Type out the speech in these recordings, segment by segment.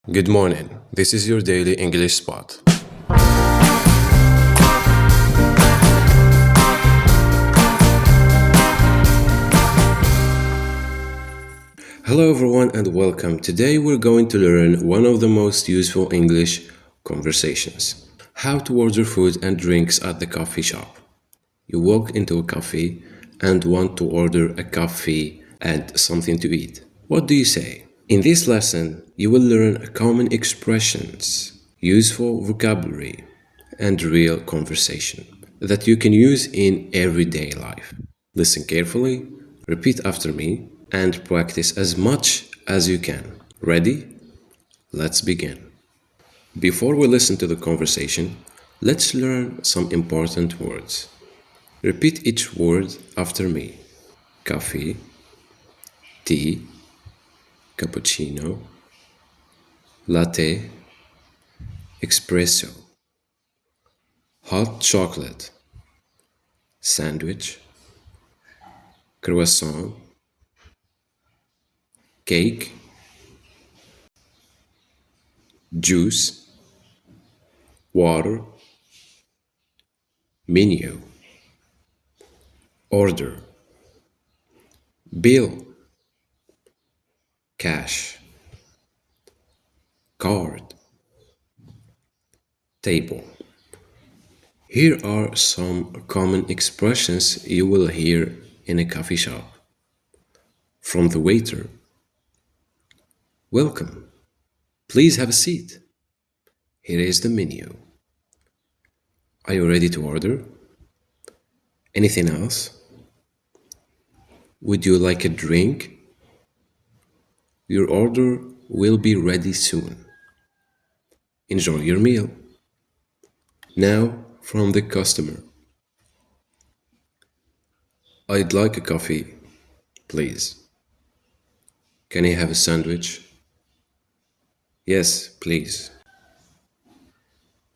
Good morning. This is your daily English spot. Hello, everyone, and welcome. Today, we're going to learn one of the most useful English conversations: how to order food and drinks at the coffee shop. You walk into a cafe and want to order a coffee and something to eat. What do you say? In this lesson, you will learn common expressions, useful vocabulary, and real conversation that you can use in everyday life. Listen carefully, repeat after me, and practice as much as you can. Ready? Let's begin. Before we listen to the conversation, let's learn some important words. Repeat each word after me. Coffee, tea, cappuccino, latte, espresso, hot chocolate, sandwich, croissant, cake, juice, water, menu, order, bill, cash, card, table. Here are some common expressions you will hear in a coffee shop. From the waiter: welcome, please have a seat. Here is the menu. Are you ready to order? Anything else? Would you like a drink? Your order will be ready soon. Enjoy your meal. Now, from the customer: I'd like a coffee, please. Can I have a sandwich? Yes, please.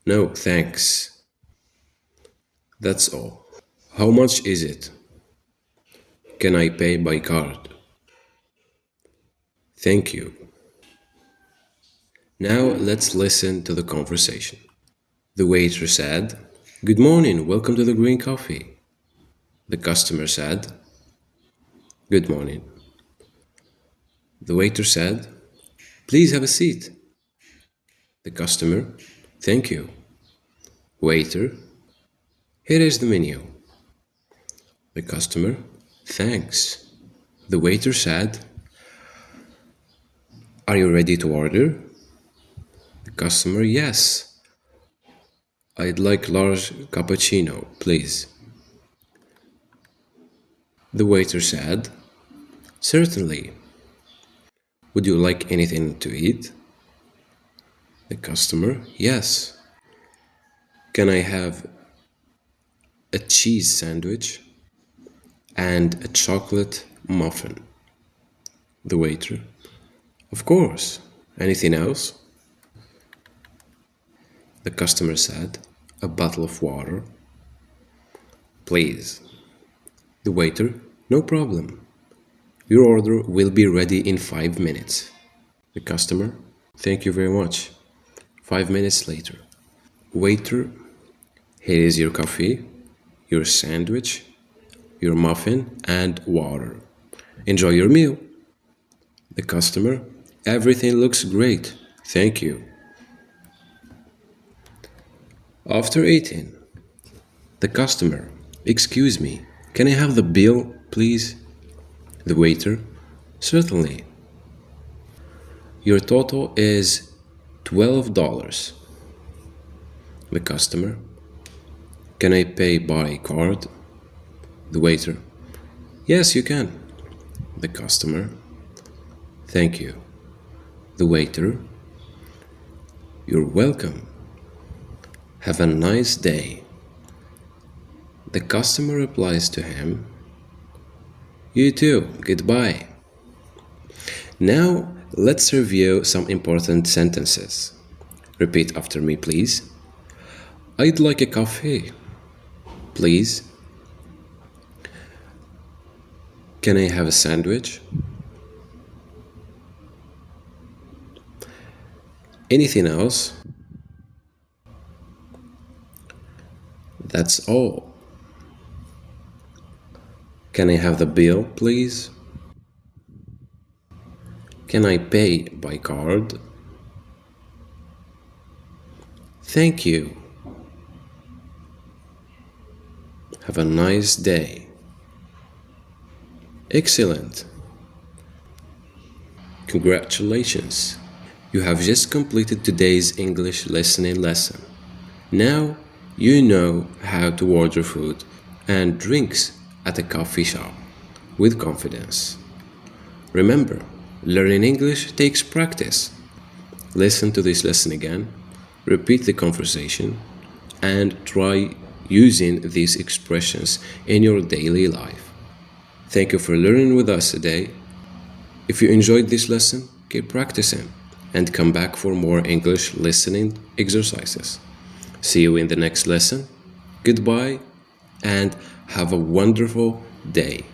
No, thanks. That's all. How much is it? Can I pay by card? Thank you. Now let's listen to the conversation. The waiter said, "Good morning, welcome to the green coffee." The customer said, "Good morning." The waiter said, "Please have a seat." The customer, "Thank you." Waiter, "Here is the menu." The customer, "Thanks." The waiter said, "Are you ready to order?" The customer, "Yes. I'd like large cappuccino, please." The waiter said, "Certainly. Would you like anything to eat?" The customer, "Yes. Can I have a cheese sandwich and a chocolate muffin?" The waiter, "Of course. Anything else?" The customer said, "A bottle of water, please." The waiter, "No problem. Your order will be ready in 5 minutes." The customer, "Thank you very much." 5 minutes later. Waiter, "Here is your coffee, your sandwich, your muffin, and water. Enjoy your meal." The customer, "Everything looks great. Thank you." After eating, the customer, "Excuse me, can I have the bill, please?" The waiter, "Certainly. Your total is $12. The customer, "Can I pay by card?" The waiter, "Yes, you can." The customer, "Thank you." The waiter, "You're welcome. Have a nice day." The customer replies to him, "You too, goodbye." Now, let's review some important sentences. Repeat after me, please. I'd like a coffee, please. Can I have a sandwich? Anything else? That's all. Can I have the bill, please? Can I pay by card? Thank you. Have a nice day. Excellent. Congratulations. You have just completed today's English listening lesson. Now you know how to order food and drinks at a coffee shop with confidence. Remember, learning English takes practice. Listen to this lesson again, repeat the conversation, and try using these expressions in your daily life. Thank you for learning with us today. If you enjoyed this lesson, keep practicing and come back for more English listening exercises. See you in the next lesson. Goodbye and have a wonderful day.